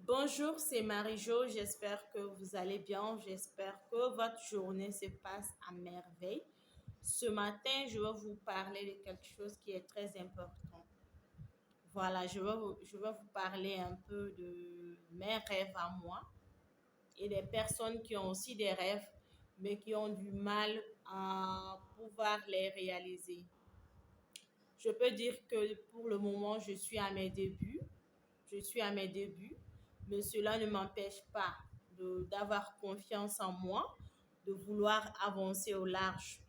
Bonjour, c'est Marie-Jo. J'espère que vous allez bien. J'espère que votre journée se passe à merveille. Ce matin, je vais vous parler de quelque chose qui est très important. Voilà, je vais vous parler un peu de mes rêves à moi et des personnes qui ont aussi des rêves, mais qui ont du mal à pouvoir les réaliser. Je peux dire que pour le moment, je suis à mes débuts. Je suis à mes débuts, mais cela ne m'empêche pas d'avoir confiance en moi, de vouloir avancer au large.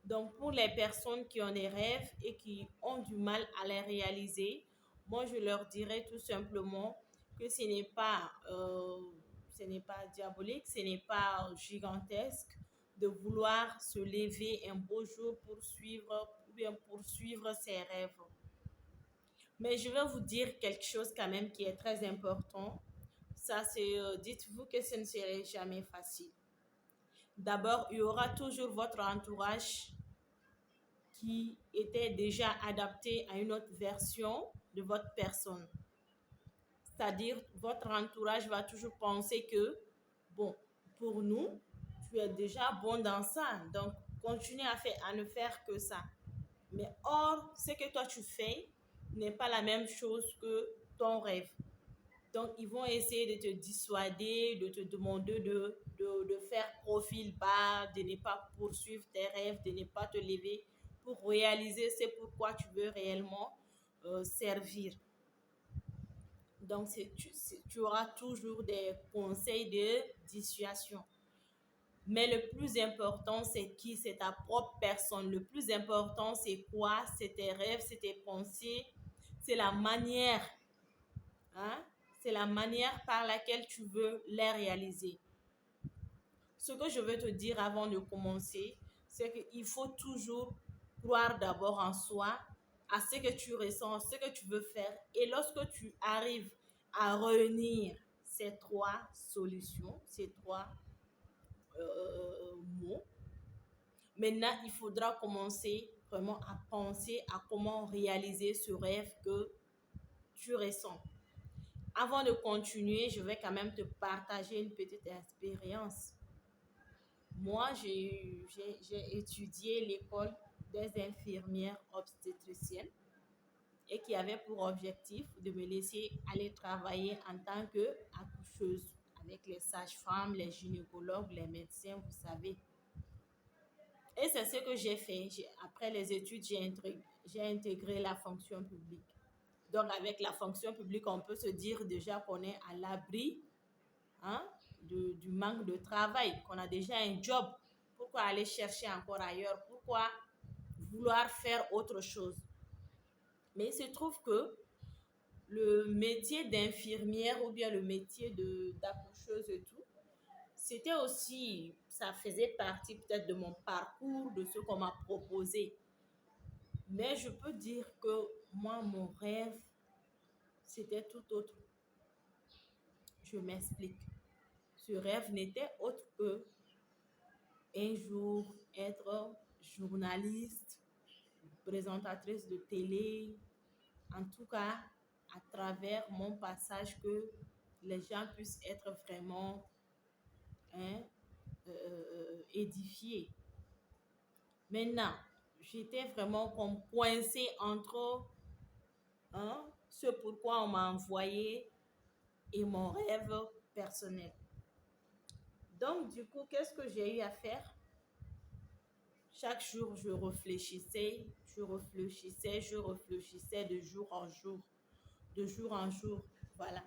Donc, pour les personnes qui ont des rêves et qui ont du mal à les réaliser, moi, je leur dirais tout simplement que ce n'est pas diabolique, ce n'est pas gigantesque de vouloir se lever un beau jour pour suivre ou bien poursuivre ses rêves. Mais je vais vous dire quelque chose quand même qui est très important. Ça, c'est, dites-vous que ce ne serait jamais facile. D'abord, il y aura toujours votre entourage qui était déjà adapté à une autre version de votre personne. C'est-à-dire, votre entourage va toujours penser que, bon, pour nous, tu es déjà bon dans ça, donc continue à ne faire que ça. Mais or, ce que toi tu fais n'est pas la même chose que ton rêve. Donc, ils vont essayer de te dissuader, de te demander de faire profil bas, de ne pas poursuivre tes rêves, de ne pas te lever pour réaliser ce pourquoi tu veux réellement servir. Donc, tu auras toujours des conseils de dissuasion. Mais le plus important, c'est qui? C'est ta propre personne. Le plus important, c'est quoi? C'est tes rêves, c'est tes pensées, c'est la manière, hein? C'est la manière par laquelle tu veux les réaliser. Ce que je veux te dire avant de commencer, c'est qu'il faut toujours croire d'abord en soi, à ce que tu ressens, ce que tu veux faire. Et lorsque tu arrives à réunir ces trois solutions, ces trois mots, maintenant, il faudra commencer vraiment à penser à comment réaliser ce rêve que tu ressens. Avant de continuer, je vais quand même te partager une petite expérience. Moi, j'ai étudié l'école des infirmières obstétriciennes et qui avait pour objectif de me laisser aller travailler en tant qu'accoucheuse avec les sages-femmes, les gynécologues, les médecins, vous savez. Et c'est ce que j'ai fait. Après les études, j'ai intégré la fonction publique. Donc, avec la fonction publique, on peut se dire déjà qu'on est à l'abri, hein, du manque de travail, qu'on a déjà un job. Pourquoi aller chercher encore ailleurs? Pourquoi vouloir faire autre chose? Mais il se trouve que le métier d'infirmière ou bien le métier d'accoucheuse et tout, c'était aussi, ça faisait partie peut-être de mon parcours, de ce qu'on m'a proposé. Mais je peux dire que moi, mon rêve, c'était tout autre. Je m'explique. Ce rêve n'était autre que un jour être journaliste, présentatrice de télé, en tout cas à travers mon passage que les gens puissent être vraiment, hein, édifiés. Maintenant, j'étais vraiment comme coincée entre, hein, ce pourquoi on m'a envoyé et mon rêve personnel. Donc, du coup, qu'est-ce que j'ai eu à faire? Chaque jour, je réfléchissais de jour en jour, de jour en jour. Voilà.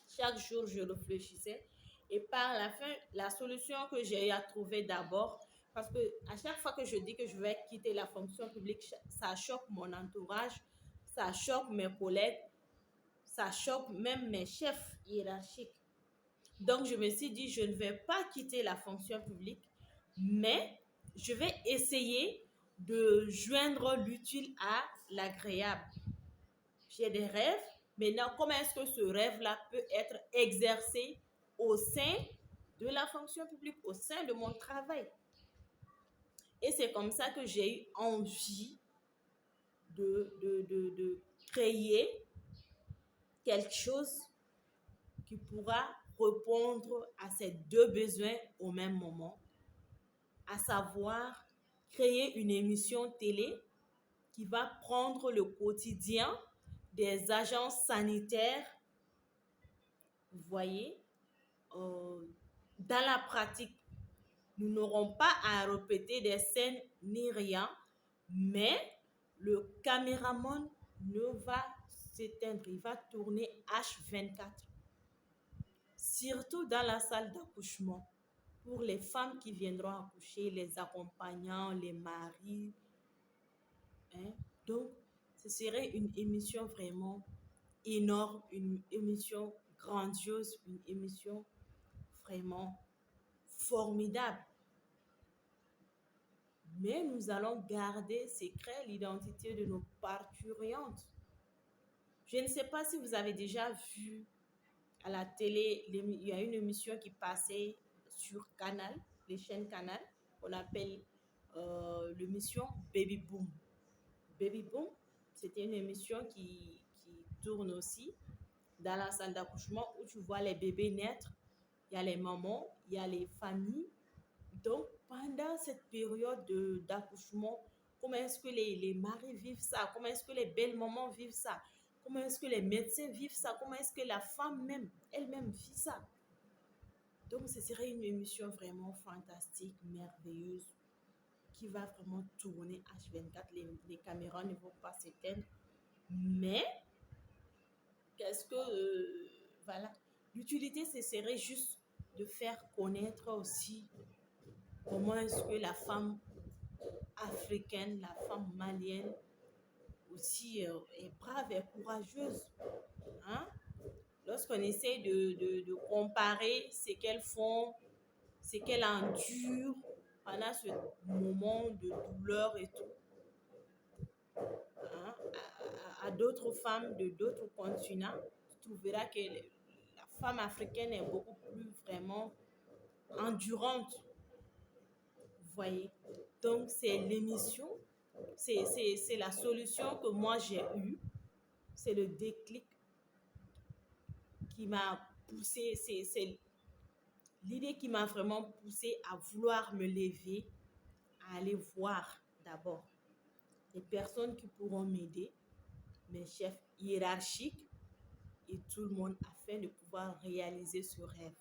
Chaque jour, je réfléchissais. Et par la fin, la solution que j'ai eu à trouver d'abord, parce que à chaque fois que je dis que je vais quitter la fonction publique, ça choque mon entourage, ça choque mes collègues, ça choque même mes chefs hiérarchiques. Donc, je me suis dit, je ne vais pas quitter la fonction publique, mais je vais essayer de joindre l'utile à l'agréable. J'ai des rêves. Maintenant, comment est-ce que ce rêve-là peut être exercé au sein de la fonction publique, au sein de mon travail? Et c'est comme ça que j'ai eu envie de créer quelque chose qui pourra répondre à ces deux besoins au même moment, à savoir créer une émission télé qui va prendre le quotidien des agents sanitaires, vous voyez, dans la pratique. Nous n'aurons pas à répéter des scènes ni rien, mais le caméraman ne va s'éteindre, il va tourner H24. Surtout dans la salle d'accouchement, pour les femmes qui viendront accoucher, les accompagnants, les maris. Hein. Donc, ce serait une émission vraiment énorme, une émission grandiose, une émission vraiment formidable. Mais nous allons garder secret l'identité de nos parturientes. Je ne sais pas si vous avez déjà vu à la télé, il y a une émission qui passait sur Canal, les chaînes Canal, qu'on appelle l'émission Baby Boom. Baby Boom, c'était une émission qui tourne aussi dans la salle d'accouchement où tu vois les bébés naître. Il y a les mamans, il y a les familles. Donc, pendant cette période d'accouchement, comment est-ce que les maris vivent ça? Comment est-ce que les belles mamans vivent ça? Comment est-ce que les médecins vivent ça? Comment est-ce que la femme même, elle-même vit ça? Donc, ce serait une émission vraiment fantastique, merveilleuse, qui va vraiment tourner H24. Les caméras ne vont pas s'éteindre. Mais, qu'est-ce que... voilà. L'utilité, ce serait juste de faire connaître aussi comment est-ce que la femme africaine, la femme malienne aussi est brave et courageuse. Hein? Lorsqu'on essaie de comparer ce qu'elles font, ce qu'elles endurent pendant ce moment de douleur et tout, hein, à d'autres femmes de d'autres continents, tu trouveras que la femme africaine est beaucoup plus vraiment endurante. Vous voyez? Donc, c'est l'émission, c'est la solution que moi j'ai eue, c'est le déclic qui m'a poussé, c'est l'idée qui m'a vraiment poussé à vouloir me lever, à aller voir d'abord les personnes qui pourront m'aider, mes chefs hiérarchiques et tout le monde afin de pouvoir réaliser ce rêve.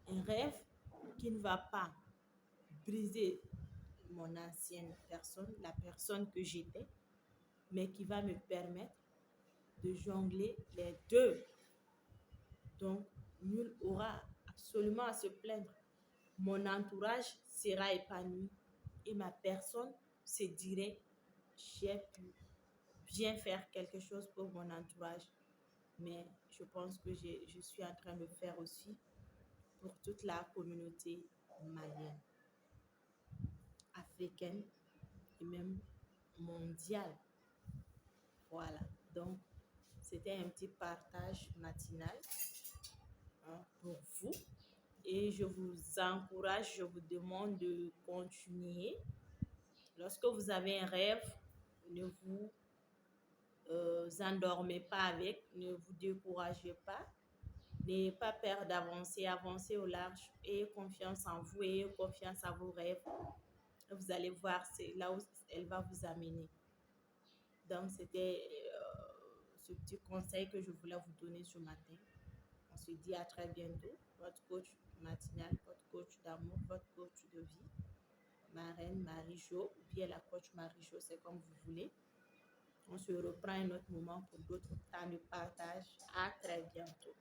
Un rêve qui ne va pas briser mon ancienne personne, la personne que j'étais, mais qui va me permettre de jongler les deux. Donc, nul aura absolument à se plaindre. Mon entourage sera épanoui et ma personne se dirait, j'ai pu bien faire quelque chose pour mon entourage. Mais je pense que je suis en train de faire aussi pour toute la communauté malienne, africaine et même mondiale. Voilà, donc c'était un petit partage matinal, hein, pour vous. Et je vous encourage, je vous demande de continuer. Lorsque vous avez un rêve, ne vous endormez pas avec, ne vous découragez pas. N'ayez pas peur d'avancer, avancez au large, ayez confiance en vous, ayez confiance à vos rêves. Vous allez voir, c'est là où elle va vous amener. Donc, c'était ce petit conseil que je voulais vous donner ce matin. On se dit à très bientôt. Votre coach matinal, votre coach d'amour, votre coach de vie, Marraine Marie-Jo, ou bien la coach Marie-Jo, c'est comme vous voulez. On se reprend un autre moment pour d'autres temps de partage. À très bientôt.